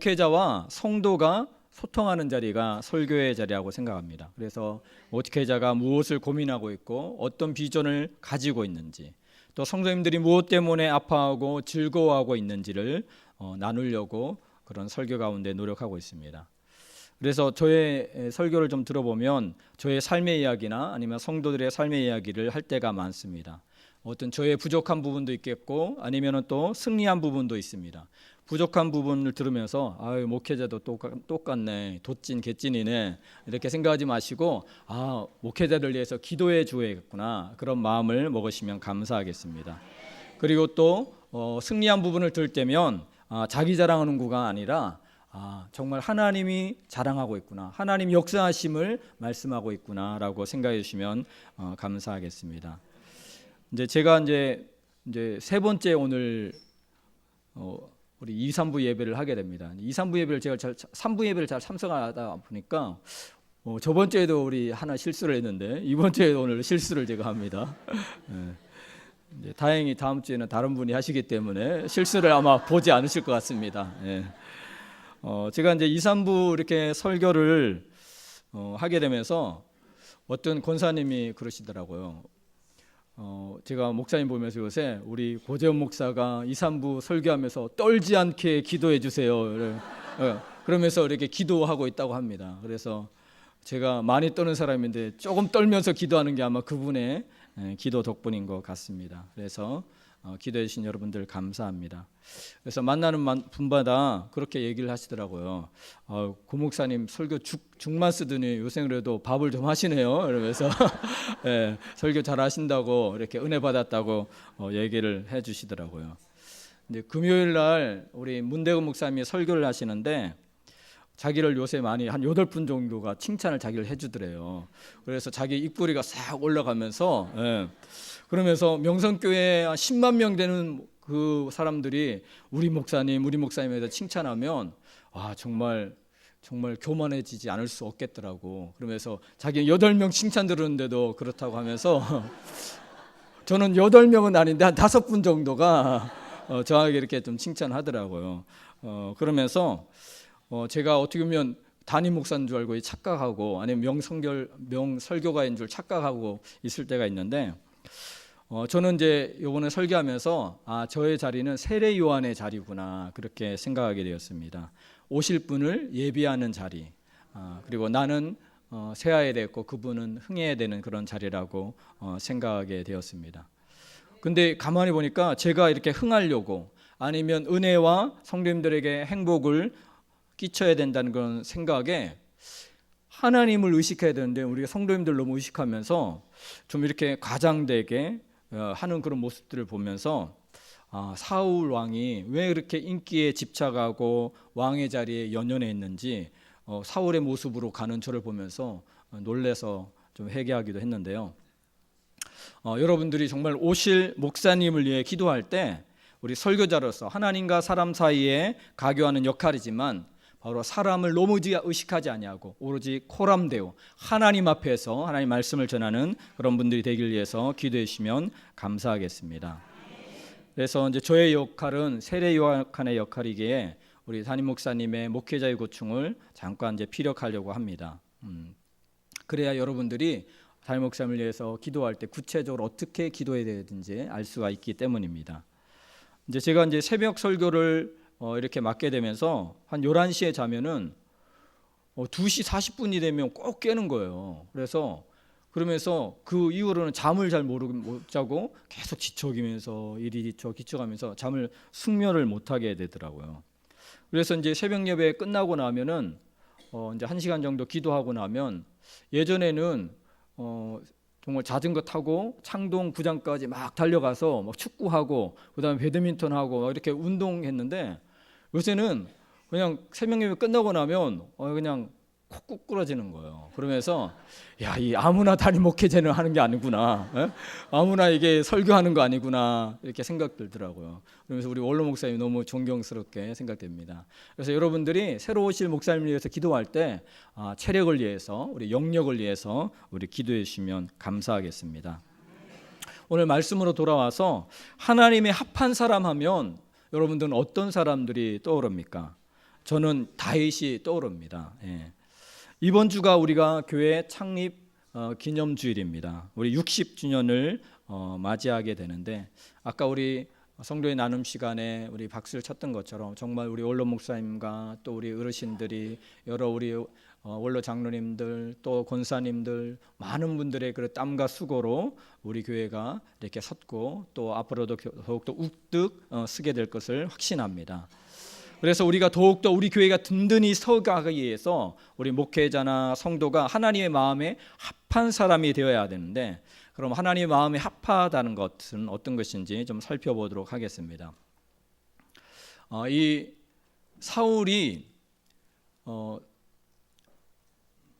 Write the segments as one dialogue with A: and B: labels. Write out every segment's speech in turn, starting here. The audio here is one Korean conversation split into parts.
A: 목회자와 성도가 소통하는 자리가 설교의 자리라고 생각합니다. 그래서 목회자가 무엇을 고민하고 있고 어떤 비전을 가지고 있는지, 또 성도님들이 무엇 때문에 아파하고 즐거워하고 있는지를 나누려고 그런 설교 가운데 노력하고 있습니다. 그래서 저의 설교를 좀 들어보면 저의 삶의 이야기나 아니면 성도들의 삶의 이야기를 할 때가 많습니다. 어떤 저의 부족한 부분도 있겠고 아니면 또 승리한 부분도 있습니다. 부족한 부분을 들으면서 아유, 목회자도 똑같네, 돛진 개찐이네, 이렇게 생각하지 마시고 목회자를 위해서 기도해 줘야겠구나, 그런 마음을 먹으시면 감사하겠습니다. 그리고 또 승리한 부분을 들을 때면 자기 자랑하는 구가 아니라 정말 하나님이 자랑하고 있구나, 하나님 역사하심을 말씀하고 있구나라고 생각해 주시면 감사하겠습니다. 이제 제가 이제 세 번째 오늘 우리 2, 3부 예배를 하게 됩니다. 2, 3부 예배를 제가 3부 예배를 잘 참석하다 보니까 저번 주에도 우리 하나 실수를 했는데 이번 주에도 오늘 실수를 제가 합니다. 이제 다행히 다음 주에는 다른 분이 하시기 때문에 실수를 아마 보지 않으실 것 같습니다. 제가 이제 2, 3부 이렇게 설교를 하게 되면서 어떤 권사님이 그러시더라고요. 제가 목사님 보면서 요새 우리 고재원 목사가 2, 3부 설교하면서 떨지 않게 기도해 주세요. 그러면서 이렇게 기도하고 있다고 합니다. 그래서 제가 많이 떠는 사람인데 조금 떨면서 기도하는 게 아마 그분의 기도 덕분인 것 같습니다. 그래서 기도해 주신 여러분들 감사합니다. 그래서 만나는 분마다 그렇게 얘기를 하시더라고요. 고 목사님 설교 죽만 쓰더니 요새 그래도 밥을 좀 하시네요. 이러면서 설교 잘 하신다고 이렇게 은혜 받았다고 얘기를 해 주시더라고요. 근데 금요일 날 우리 문대근 목사님이 설교를 하시는데 자기를 요새 많이 한 8분 정도가 칭찬을 자기를 해주더래요. 그래서 자기 입꼬리가 싹 올라가면서 그러면서 명성교회 10만 명 되는 그 사람들이 우리 목사님에 대해서 칭찬하면 정말 교만해지지 않을 수 없겠더라고. 그러면서 자기 8명 칭찬 들었는데도 그렇다고 하면서 저는 8명은 아닌데 한 5분 정도가 저에게 이렇게 좀 칭찬하더라고요. 그러면서 제가 어떻게 보면 담임 목사인 줄 알고 착각하고 아니면 명설교가인 줄 착각하고 있을 때가 있는데 저는 이제 이번에 설교하면서 저의 자리는 세례 요한의 자리구나, 그렇게 생각하게 되었습니다. 오실 분을 예비하는 자리, 그리고 나는 세아야 되었고 그분은 흥해야 되는 그런 자리라고 생각하게 되었습니다. 근데 가만히 보니까 제가 이렇게 흥하려고 아니면 은혜와 성도님들에게 행복을 끼쳐야 된다는 그런 생각에 하나님을 의식해야 되는데 우리가 성도님들 너무 의식하면서 좀 이렇게 과장되게 하는 그런 모습들을 보면서 사울 왕이 왜 그렇게 인기에 집착하고 왕의 자리에 연연해 있는지 사울의 모습으로 가는 저를 보면서 놀라서 좀 회개하기도 했는데요. 여러분들이 정말 오실 목사님을 위해 기도할 때 우리 설교자로서 하나님과 사람 사이에 가교하는 역할이지만 바로 사람을 너무 의식하지 아니하고 오로지 코람데오 하나님 앞에서 하나님 말씀을 전하는 그런 분들이 되길 위해서 기도해 주시면 감사하겠습니다. 그래서 이제 저의 역할은 세례 요한의 역할이기에 우리 담임 목사님의 목회자의 고충을 잠깐 이제 피력하려고 합니다. 그래야 여러분들이 담임 목사님을 위해서 기도할 때 구체적으로 어떻게 기도해야 되는지 알 수가 있기 때문입니다. 이제 제가 이제 새벽 설교를 이렇게 맡게 되면서 한 11시에 자면은 2시 40분이 되면 꼭 깨는 거예요. 그러면서 그 이후로는 잠을 잘 못 자고 계속 지쳐기면서 이리 지쳐가면서 숙면을 못 하게 되더라고요. 그래서 이제 새벽 예배 끝나고 나면은 이제 1시간 정도 기도하고 나면 예전에는 정말 자전거 타고 창동 구장까지 막 달려가서 막 축구하고 그다음에 배드민턴하고 막 이렇게 운동했는데 요새는 그냥 새벽 예배 끝나고 나면 그냥 콕 꾸꾸러지는 거예요. 그러면서 이 아무나 담임 목회자는 하는 게 아니구나, 아무나 이게 설교하는 거 아니구나, 이렇게 생각 들더라고요. 그러면서 우리 원로 목사님 너무 존경스럽게 생각됩니다. 그래서 여러분들이 새로 오실 목사님을 위해서 기도할 때 체력을 위해서 우리 영역을 위해서 우리 기도해 주시면 감사하겠습니다. 오늘 말씀으로 돌아와서 하나님의 합한 사람 하면 여러분들은 어떤 사람들이 떠오릅니까? 저는 다윗이 떠오릅니다. 예. 이번 주가 우리가 교회 창립 기념주일입니다. 우리 60주년을 맞이하게 되는데, 아까 우리 성도의 나눔 시간에 우리 박수를 쳤던 것처럼 정말 우리 원로 목사님과 또 우리 어르신들이, 여러 우리 원로 장로님들, 또 권사님들, 많은 분들의 그 땀과 수고로 우리 교회가 이렇게 섰고 또 앞으로도 더욱더 우뚝 서게 될 것을 확신합니다. 그래서 우리가 더욱더 우리 교회가 든든히 서가기 위해서 우리 목회자나 성도가 하나님의 마음에 합한 사람이 되어야 되는데, 그럼 하나님의 마음에 합하다는 것은 어떤 것인지 좀 살펴보도록 하겠습니다. 이 사울이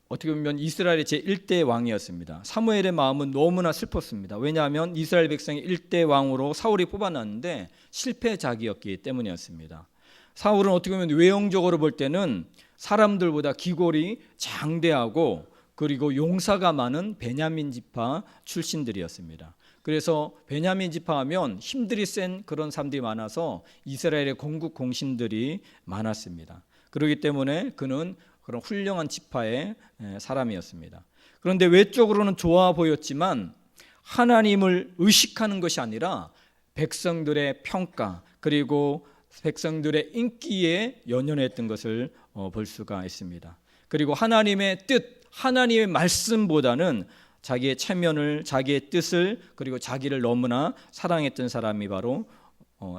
A: 어떻게 보면 이스라엘의 제1대 왕이었습니다. 사무엘의 마음은 너무나 슬펐습니다. 왜냐하면 이스라엘 백성의 1대 왕으로 사울이 뽑아놨는데 실패작이었기 때문이었습니다. 사울은 어떻게 보면 외형적으로 볼 때는 사람들보다 기골이 장대하고 그리고 용사가 많은 베냐민 지파 출신들이었습니다. 그래서 베냐민 지파 하면 힘들이 센 그런 사람들이 많아서 이스라엘의 건국 공신들이 많았습니다. 그렇기 때문에 그는 그런 훌륭한 지파의 사람이었습니다. 그런데 외적으로는 좋아 보였지만 하나님을 의식하는 것이 아니라 백성들의 평가 그리고 백성들의 인기에 연연했던 것을 볼 수가 있습니다. 그리고 하나님의 뜻, 하나님의 말씀보다는 자기의 체면을, 자기의 뜻을, 그리고 자기를 너무나 사랑했던 사람이 바로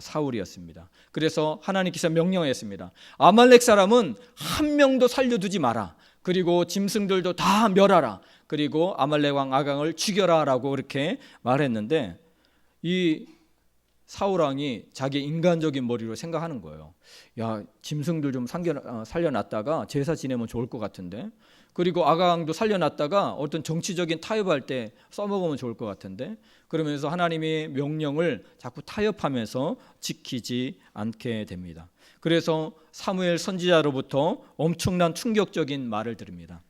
A: 사울이었습니다. 그래서 하나님께서 명령했습니다. 아말렉 사람은 한 명도 살려두지 마라. 그리고 짐승들도 다 멸하라. 그리고 아말렉 왕 아강을 죽여라 라고 그렇게 말했는데, 이 사울 왕이 자기 인간적인 머리로 생각하는 거예요. 야, 짐승들 좀 살려놨다가 제사 지내면 좋을 것 같은데, 그리고 아강도 살려놨다가 어떤 정치적인 타협할 때 써먹으면 좋을 것 같은데, 그러면서 하나님의 명령을 자꾸 타협하면서 지키지 않게 됩니다. 그래서 사무엘 선지자로부터 엄청난 충격적인 말을 들읍니다.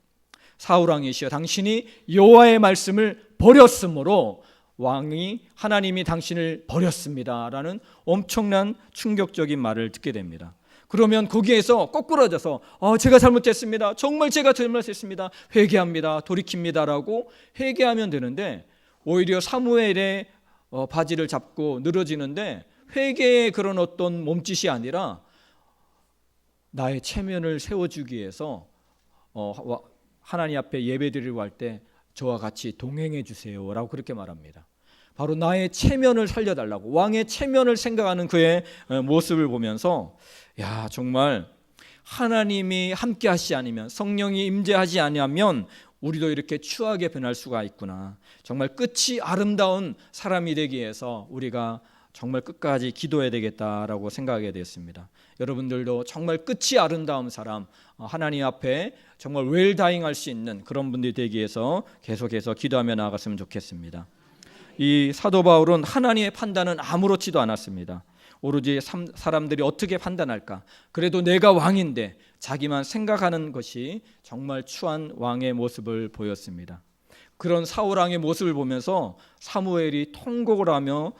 A: 사울 왕이시여, 당신이 여호와의 말씀을 버렸으므로 왕이, 하나님이 당신을 버렸습니다라는 엄청난 충격적인 말을 듣게 됩니다. 그러면 거기에서 거꾸러져서 제가 잘못했습니다. 정말 제가 잘못했습니다. 회개합니다. 돌이킵니다라고 회개하면 되는데, 오히려 사무엘의 바지를 잡고 늘어지는데, 회개의 그런 어떤 몸짓이 아니라 나의 체면을 세워주기 위해서 하나님 앞에 예배드리고 할 때 저와 같이 동행해 주세요라고 그렇게 말합니다. 바로 나의 체면을 살려달라고, 왕의 체면을 생각하는 그의 모습을 보면서, 야, 정말 하나님이 함께 하시지 않으면, 성령이 임재하지 아니하면 우리도 이렇게 추하게 변할 수가 있구나. 정말 끝이 아름다운 사람이 되기 위해서 우리가 정말 끝까지 기도해야 되겠다라고 생각하게 되었습니다. 여러분들도 정말 끝이 아름다운 사람, 하나님 앞에 정말 웰다잉할 수 있는 그런 분들이 되기 위해서 계속해서 기도하며 나아갔으면 좋겠습니다. 이 사도 바울은 하나님의 판단은 아무렇지도 않았습니다. 오로지 사람들이 어떻게 판단할까, 그래도 내가 왕인데 자기만 생각하는 것이 정말 추한 왕의 모습을 보였습니다. 그런 사울 왕의 모습을 보면서 사무엘이 통곡을 하며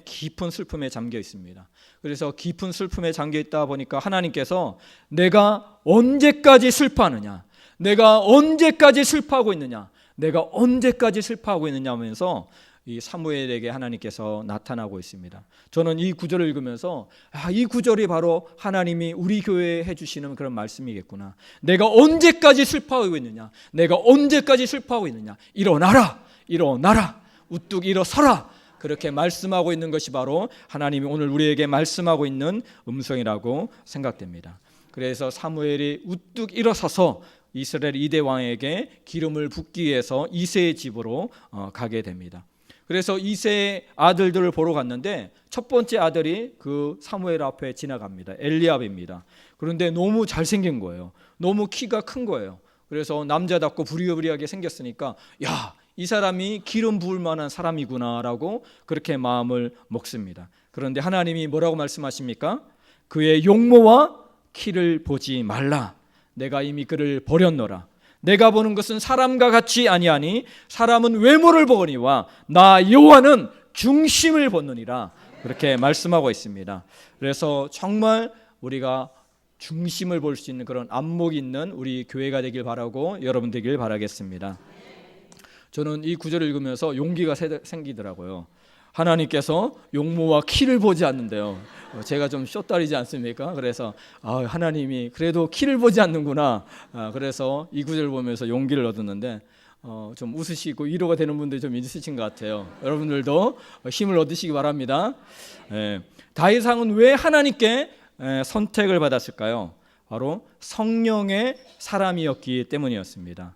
A: 깊은 슬픔에 잠겨 있습니다. 그래서 깊은 슬픔에 잠겨 있다 보니까 하나님께서 내가 언제까지 슬퍼하느냐, 내가 언제까지 슬퍼하고 있느냐, 내가 언제까지 슬퍼하고 있느냐 하면서 이 사무엘에게 하나님께서 나타나고 있습니다. 저는 이 구절을 읽으면서 이 구절이 바로 하나님이 우리 교회에 해주시는 그런 말씀이겠구나. 내가 언제까지 슬퍼하고 있느냐, 내가 언제까지 슬퍼하고 있느냐, 일어나라, 일어나라, 우뚝 일어서라, 그렇게 말씀하고 있는 것이 바로 하나님이 오늘 우리에게 말씀하고 있는 음성이라고 생각됩니다. 그래서 사무엘이 우뚝 일어서서 이스라엘 2대 왕에게 기름을 붓기 위해서 이새의 집으로 가게 됩니다. 그래서 이새의 아들들을 보러 갔는데 첫 번째 아들이 그 사무엘 앞에 지나갑니다. 엘리압입니다. 그런데 너무 잘생긴 거예요. 너무 키가 큰 거예요. 그래서 남자답고 부리부리하게 생겼으니까 야, 이 사람이 기름 부을 만한 사람이구나라고 그렇게 마음을 먹습니다. 그런데 하나님이 뭐라고 말씀하십니까? 그의 용모와 키를 보지 말라. 내가 이미 그를 버렸노라. 내가 보는 것은 사람과 같이 아니하니 사람은 외모를 보거니와 나 여호와는 중심을 보느니라. 그렇게 말씀하고 있습니다. 그래서 정말 우리가 중심을 볼 수 있는 그런 안목이 있는 우리 교회가 되길 바라고 여러분 되길 바라겠습니다. 저는 이 구절을 읽으면서 용기가 생기더라고요. 하나님께서 용모와 키를 보지 않는데요. 제가 좀 쇼다리지 않습니까? 그래서 하나님이 그래도 키를 보지 않는구나. 그래서 이 구절을 보면서 용기를 얻었는데 좀 웃으시고 위로가 되는 분들이 좀 있으신 것 같아요. 여러분들도 힘을 얻으시기 바랍니다. 다윗 왕은 왜 하나님께 선택을 받았을까요? 바로 성령의 사람이었기 때문이었습니다.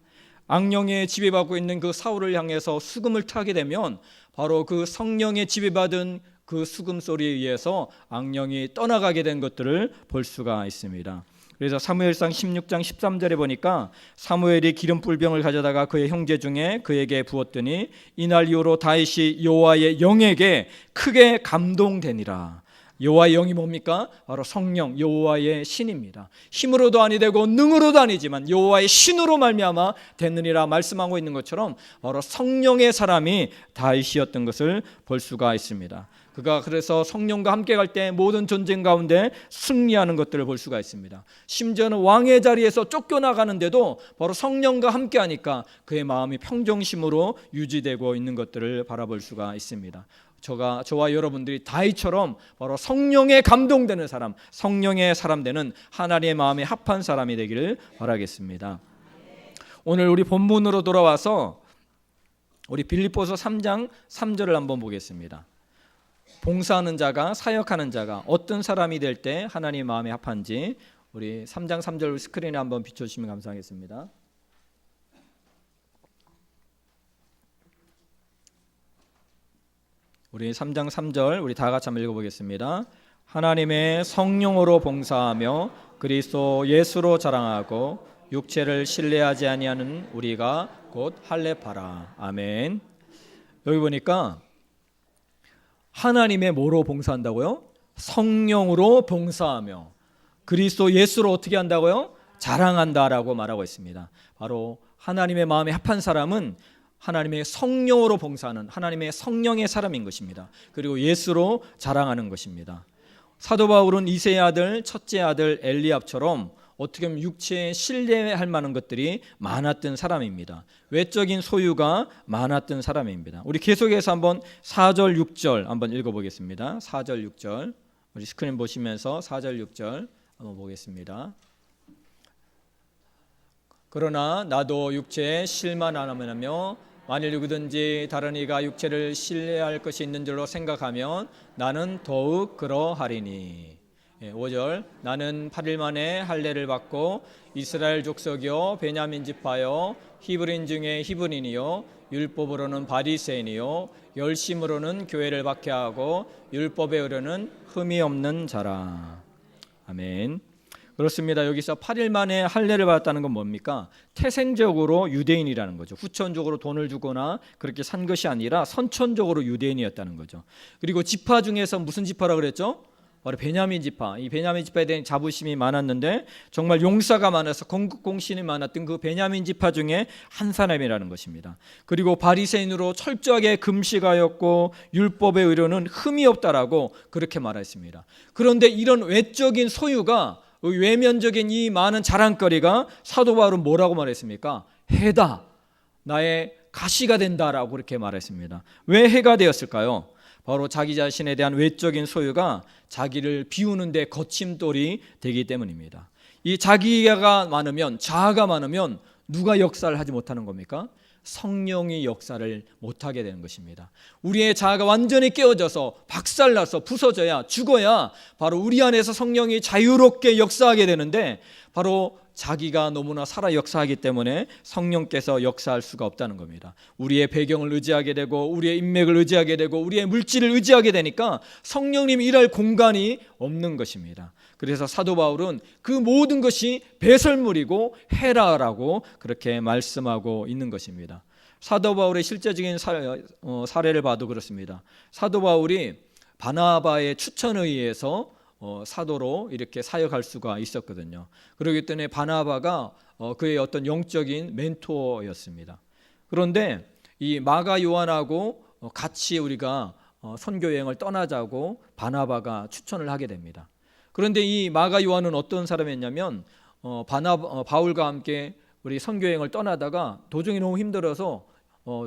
A: 악령에 지배받고 있는 그 사울을 향해서 수금을 타게 되면 바로 그 성령에 지배받은 그 수금 소리에 의해서 악령이 떠나가게 된 것들을 볼 수가 있습니다. 그래서 사무엘상 16장 13절에 보니까 사무엘이 기름불병을 가져다가 그의 형제 중에 그에게 부었더니 이날 이후로 다윗이 여호와의 영에게 크게 감동되니라. 여호와의 영이 뭡니까? 바로 성령, 여호와의 신입니다. 힘으로도 아니 되고 능으로도 아니지만 여호와의 신으로 말미암아 되느니라 말씀하고 있는 것처럼 바로 성령의 사람이 다윗이었던 것을 볼 수가 있습니다. 그가 그래서 성령과 함께 갈 때 모든 전쟁 가운데 승리하는 것들을 볼 수가 있습니다. 심지어는 왕의 자리에서 쫓겨나가는데도 바로 성령과 함께 하니까 그의 마음이 평정심으로 유지되고 있는 것들을 바라볼 수가 있습니다. 저와 여러분들이 다윗처럼 바로 성령에 감동되는 사람, 성령의 사람 되는 하나님의 마음에 합한 사람이 되기를 바라겠습니다. 오늘 우리 본문으로 돌아와서 우리 빌립보서 3장 3절을 한번 보겠습니다. 봉사하는 자가, 사역하는 자가 어떤 사람이 될 때 하나님 마음에 합한지 우리 3장 3절 스크린에 한번 비춰주시면 감사하겠습니다. 우리 3장 3절 우리 다 같이 한번 읽어보겠습니다. 하나님의 성령으로 봉사하며 그리스도 예수로 자랑하고 육체를 신뢰하지 아니하는 우리가 곧 할례파라. 아멘. 여기 보니까 하나님의 뭐로 봉사한다고요? 성령으로 봉사하며 그리스도 예수로 어떻게 한다고요? 자랑한다라고 말하고 있습니다. 바로 하나님의 마음에 합한 사람은 하나님의 성령으로 봉사하는 하나님의 성령의 사람인 것입니다. 그리고 예수로 자랑하는 것입니다. 사도 바울은 이새의 아들, 첫째 아들 엘리압처럼 어떻게 보면 육체에 신뢰할 만한 것들이 많았던 사람입니다. 외적인 소유가 많았던 사람입니다. 우리 계속해서 한번 4절 6절 한번 읽어보겠습니다. 4절 6절 우리 스크린 보시면서 4절 6절 한번 보겠습니다. 그러나 나도 육체에 실만 안 하며 만일 누구든지 다른 이가 육체를 신뢰할 것이 있는 줄로 생각하면 나는 더욱 그러하리니. 5절 나는 8일 만에 할례를 받고 이스라엘 족속이요 베냐민 지파요 히브리인 중에 히브리인이요 율법으로는 바리새인이요 열심으로는 교회를 박해하고 율법에 의뢰는 흠이 없는 자라. 아멘. 그렇습니다. 여기서 8일 만에 할례를 받았다는 건 뭡니까? 태생적으로 유대인이라는 거죠. 후천적으로 돈을 주거나 그렇게 산 것이 아니라 선천적으로 유대인이었다는 거죠. 그리고 지파 중에서 무슨 지파라 그랬죠? 바로 베냐민 지파. 이 베냐민 지파에 대한 자부심이 많았는데 정말 용사가 많아서 건국공신이 많았던 그 베냐민 지파 중에 한 사람이라는 것입니다. 그리고 바리새인으로 철저하게 금식하였고 율법의 의료는 흠이 없다라고 그렇게 말했습니다. 그런데 이런 외적인 소유가 외면적인 이 많은 자랑거리가 사도 바울은 뭐라고 말했습니까? 해다. 나의 가시가 된다라고 그렇게 말했습니다. 왜 해가 되었을까요? 바로 자기 자신에 대한 외적인 소유가 자기를 비우는 데 거침돌이 되기 때문입니다. 이 자기가 많으면 자아가 많으면 누가 역사를 하지 못하는 겁니까? 성령이 역사를 못하게 되는 것입니다. 우리의 자아가 완전히 깨어져서 박살나서 부서져야 죽어야 바로 우리 안에서 성령이 자유롭게 역사하게 되는데 바로 자기가 너무나 살아 역사하기 때문에 성령께서 역사할 수가 없다는 겁니다. 우리의 배경을 의지하게 되고 우리의 인맥을 의지하게 되고 우리의 물질을 의지하게 되니까 성령님이 일할 공간이 없는 것입니다. 그래서 사도 바울은 그 모든 것이 배설물이고 해라라고 그렇게 말씀하고 있는 것입니다. 사도 바울의 실제적인 사례를 봐도 그렇습니다. 사도 바울이 바나바의 추천에 의해서 사도로 이렇게 사역할 수가 있었거든요. 그렇기 때문에 바나바가 그의 어떤 영적인 멘토였습니다. 그런데 이 마가 요한하고 같이 우리가 선교 여행을 떠나자고 바나바가 추천을 하게 됩니다. 그런데 이 마가 요한은 어떤 사람이었냐면 바울과 함께 우리 선교여행을 떠나다가 도중에 너무 힘들어서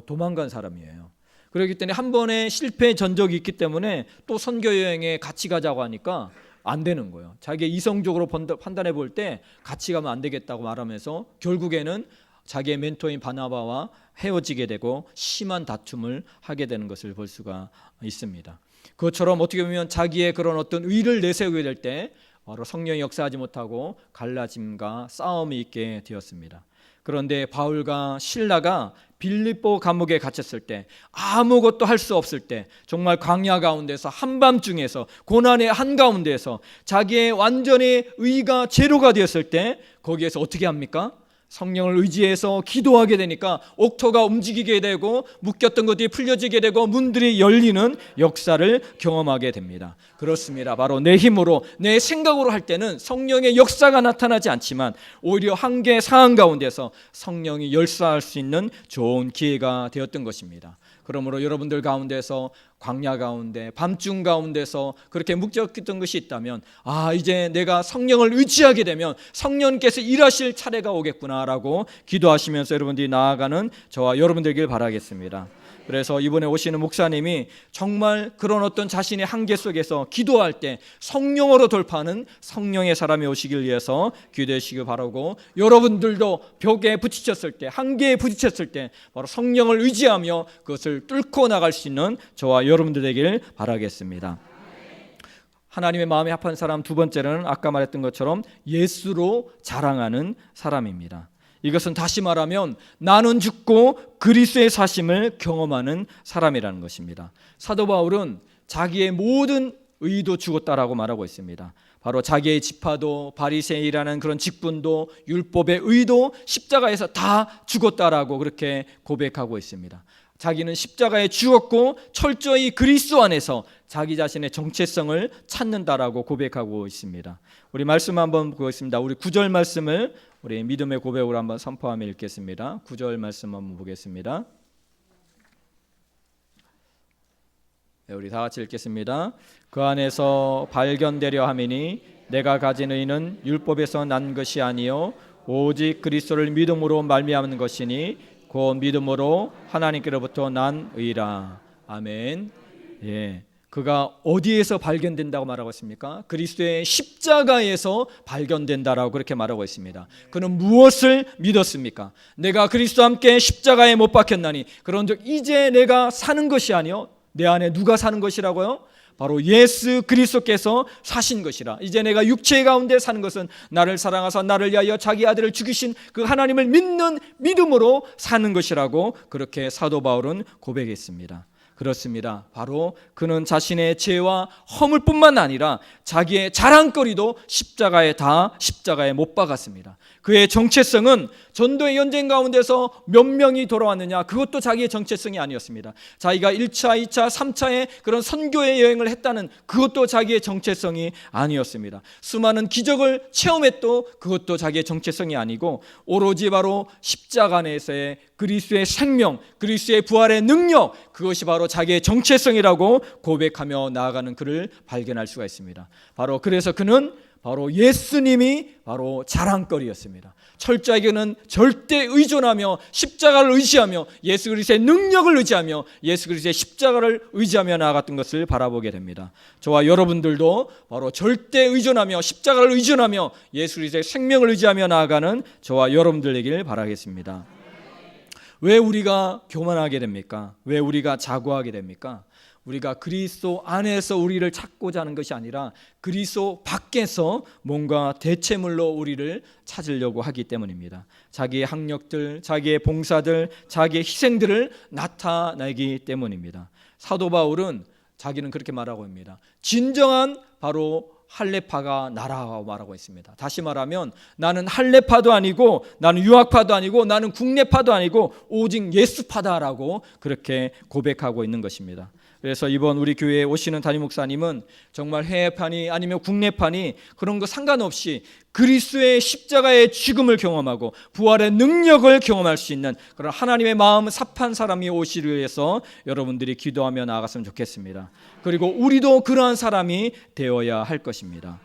A: 도망간 사람이에요. 그렇기 때문에 한 번의 실패 전적이 있기 때문에 또 선교여행에 같이 가자고 하니까 안 되는 거예요. 자기가 이성적으로 판단해 볼 때 같이 가면 안 되겠다고 말하면서 결국에는 자기의 멘토인 바나바와 헤어지게 되고 심한 다툼을 하게 되는 것을 볼 수가 있습니다. 그것처럼 어떻게 보면 자기의 그런 어떤 의를 내세우게 될 때 바로 성령이 역사하지 못하고 갈라짐과 싸움이 있게 되었습니다. 그런데 바울과 실라가 빌립보 감옥에 갇혔을 때, 아무것도 할 수 없을 때, 정말 광야 가운데서 한밤중에서 고난의 한가운데에서 자기의 완전히 의가 제로가 되었을 때 거기에서 어떻게 합니까? 성령을 의지해서 기도하게 되니까 옥토가 움직이게 되고 묶였던 것들이 풀려지게 되고 문들이 열리는 역사를 경험하게 됩니다. 그렇습니다. 바로 내 힘으로 내 생각으로 할 때는 성령의 역사가 나타나지 않지만 오히려 한계 상황 가운데서 성령이 열사할 수 있는 좋은 기회가 되었던 것입니다. 그러므로 여러분들 가운데서 광야 가운데 밤중 가운데서 그렇게 묵적했던 것이 있다면 이제 내가 성령을 의지하게 되면 성령께서 일하실 차례가 오겠구나라고 기도하시면서 여러분들이 나아가는 저와 여러분들길 바라겠습니다. 그래서 이번에 오시는 목사님이 정말 그런 어떤 자신의 한계 속에서 기도할 때 성령으로 돌파하는 성령의 사람이 오시길 위해서 기도하시길 바라고, 여러분들도 벽에 부딪혔을 때, 한계에 부딪혔을 때 바로 성령을 의지하며 그것을 뚫고 나갈 수 있는 저와 여러분들 되길 바라겠습니다. 하나님의 마음에 합한 사람 두 번째는 아까 말했던 것처럼 예수로 자랑하는 사람입니다. 이것은 다시 말하면 나는 죽고 그리스도의 사심을 경험하는 사람이라는 것입니다. 사도 바울은 자기의 모든 의도 죽었다라고 말하고 있습니다. 바로 자기의 지파도 바리새인이라는 그런 직분도 율법의 의도 십자가에서 다 죽었다라고 그렇게 고백하고 있습니다. 자기는 십자가에 죽었고 철저히 그리스도 안에서 자기 자신의 정체성을 찾는다라고 고백하고 있습니다. 우리 말씀 한번 보겠습니다. 우리 9절 말씀을 우리 믿음의 고백으로 한번 선포하며 읽겠습니다. 9절 말씀 한번 보겠습니다. 네, 우리 다 같이 읽겠습니다. 그 안에서 발견되려 함이니 내가 가진 의는 율법에서 난 것이 아니요 오직 그리스도를 믿음으로 말미암는 것이니 그 믿음으로 하나님께로부터 난 의라. 아멘. 예. 그가 어디에서 발견된다고 말하고 있습니까? 그리스도의 십자가에서 발견된다라고 그렇게 말하고 있습니다. 그는 무엇을 믿었습니까? 내가 그리스도와 함께 십자가에 못 박혔나니 그런즉 이제 내가 사는 것이 아니요 내 안에 누가 사는 것이라고요? 바로 예수 그리스도께서 사신 것이라. 이제 내가 육체 가운데 사는 것은 나를 사랑하사 나를 위하여 자기 아들을 죽이신 그 하나님을 믿는 믿음으로 사는 것이라고 그렇게 사도 바울은 고백했습니다. 그렇습니다. 바로 그는 자신의 죄와 허물뿐만 아니라 자기의 자랑거리도 십자가에 못 박았습니다. 그의 정체성은 전도의 연쟁 가운데서 몇 명이 돌아왔느냐, 그것도 자기의 정체성이 아니었습니다. 자기가 1차, 2차, 3차의 그런 선교의 여행을 했다는 그것도 자기의 정체성이 아니었습니다. 수많은 기적을 체험했도 그것도 자기의 정체성이 아니고 오로지 바로 십자가 안에서의 그리스도의 생명, 그리스도의 부활의 능력, 그것이 바로 자기의 정체성이라고 고백하며 나아가는 그를 발견할 수가 있습니다. 바로 그래서 그는 바로 예수님이 바로 자랑거리였습니다. 철저하게 그는 절대 의존하며 십자가를 의지하며 예수 그리스도의 능력을 의지하며 예수 그리스도의 십자가를 의지하며 나아갔던 것을 바라보게 됩니다. 저와 여러분들도 바로 절대 의존하며 십자가를 의존하며 예수 그리스도의 생명을 의지하며 나아가는 저와 여러분들 되기를 바라겠습니다. 왜 우리가 교만하게 됩니까? 왜 우리가 자고하게 됩니까? 우리가 그리스도 안에서 우리를 찾고자 하는 것이 아니라 그리스도 밖에서 뭔가 대체물로 우리를 찾으려고 하기 때문입니다. 자기의 학력들, 자기의 봉사들, 자기의 희생들을 나타내기 때문입니다. 사도 바울은 자기는 그렇게 말하고 있습니다. 진정한 바로 할례파가 나라고 말하고 있습니다. 다시 말하면 나는 할례파도 아니고 나는 유학파도 아니고 나는 국내파도 아니고 오직 예수파다라고 그렇게 고백하고 있는 것입니다. 그래서 이번 우리 교회에 오시는 담임 목사님은 정말 해외판이 아니면 국내판이 그런 거 상관없이 그리스도의 십자가의 죽음을 경험하고 부활의 능력을 경험할 수 있는 그런 하나님의 마음 삽한 사람이 오시기 위해서 여러분들이 기도하며 나아갔으면 좋겠습니다. 그리고 우리도 그러한 사람이 되어야 할 것입니다.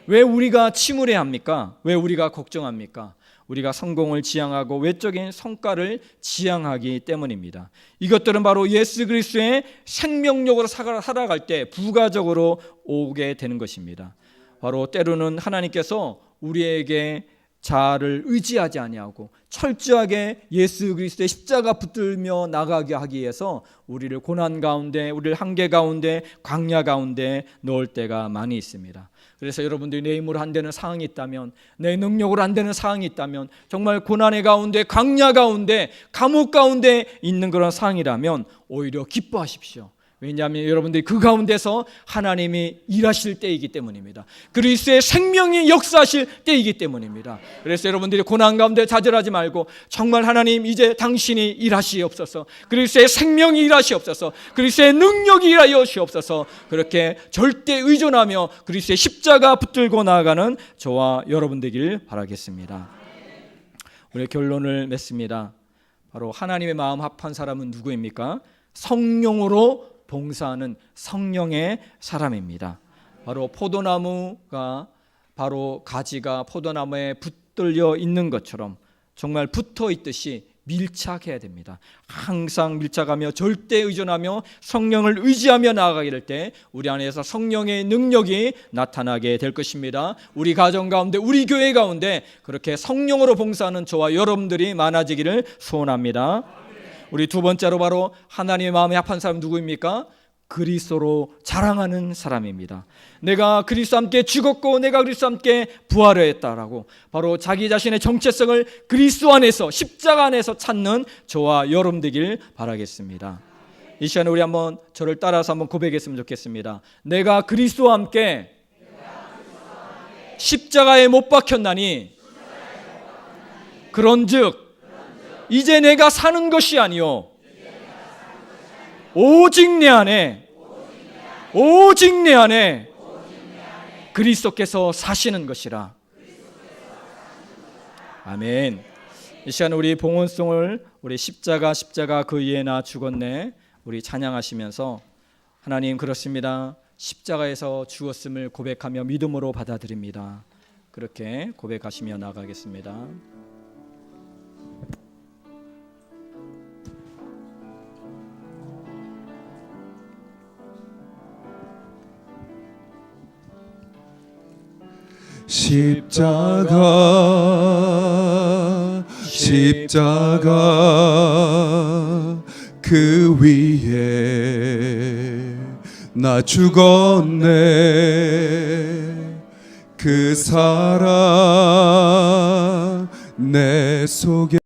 A: 왜 우리가 침울해야 합니까? 왜 우리가 걱정합니까? 우리가 성공을 지향하고 외적인 성과를 지향하기 때문입니다. 이것들은 바로 예수 그리스도의 생명력으로 살아갈 때 부가적으로 오게 되는 것입니다. 바로 때로는 하나님께서 우리에게 자아를 의지하지 아니하고 철저하게 예수 그리스도의 십자가 붙들며 나가게 하기 위해서 우리를 고난 가운데, 우리를 한계 가운데, 광야 가운데 넣을 때가 많이 있습니다. 그래서 여러분들이 내 힘으로 안 되는 상황이 있다면, 내 능력으로 안 되는 상황이 있다면, 정말 고난의 가운데, 광야 가운데, 감옥 가운데 있는 그런 상황이라면 오히려 기뻐하십시오. 왜냐하면 여러분들이 그 가운데서 하나님이 일하실 때이기 때문입니다. 그리스도의 생명이 역사하실 때이기 때문입니다. 그래서 여러분들이 고난 가운데 좌절하지 말고 정말 하나님 이제 당신이 일하시옵소서, 그리스도의 생명이 일하시옵소서, 그리스도의 능력이 일하시옵소서, 그렇게 절대 의존하며 그리스도의 십자가 붙들고 나아가는 저와 여러분 되길 바라겠습니다. 우리 결론을 맺습니다. 바로 하나님의 마음 합한 사람은 누구입니까? 성령으로 봉사하는 성령의 사람입니다. 바로 포도나무가 바로 가지가 포도나무에 붙들려 있는 것처럼 정말 붙어 있듯이 밀착해야 됩니다. 항상 밀착하며 절대 의존하며 성령을 의지하며 나아가게 될 때 우리 안에서 성령의 능력이 나타나게 될 것입니다. 우리 가정 가운데, 우리 교회 가운데 그렇게 성령으로 봉사하는 저와 여러분들이 많아지기를 소원합니다. 우리 두 번째로 바로 하나님의 마음에 합한 사람 누구입니까? 그리스도로 자랑하는 사람입니다. 내가 그리스도 함께 죽었고 내가 그리스도 함께 부활했다라고 바로 자기 자신의 정체성을 그리스도 안에서, 십자가 안에서 찾는 저와 여러분 되길 바라겠습니다. 이 시간에 우리 한번 저를 따라서 한번 고백했으면 좋겠습니다. 내가 그리스도와 함께 십자가에 못 박혔나니 그런즉 이제 내가 사는 것이 아니요 오직 내 안에 그리스도께서 사시는 것이라. 아멘. 이 시간 우리 봉헌송을 우리 십자가 그 위에 나 죽었네 우리 찬양하시면서 하나님 그렇습니다. 십자가에서 죽었음을 고백하며 믿음으로 받아들입니다. 그렇게 고백하시며 나가겠습니다.
B: 십자가 그 위에 나 죽었네. 그 사랑 내 속에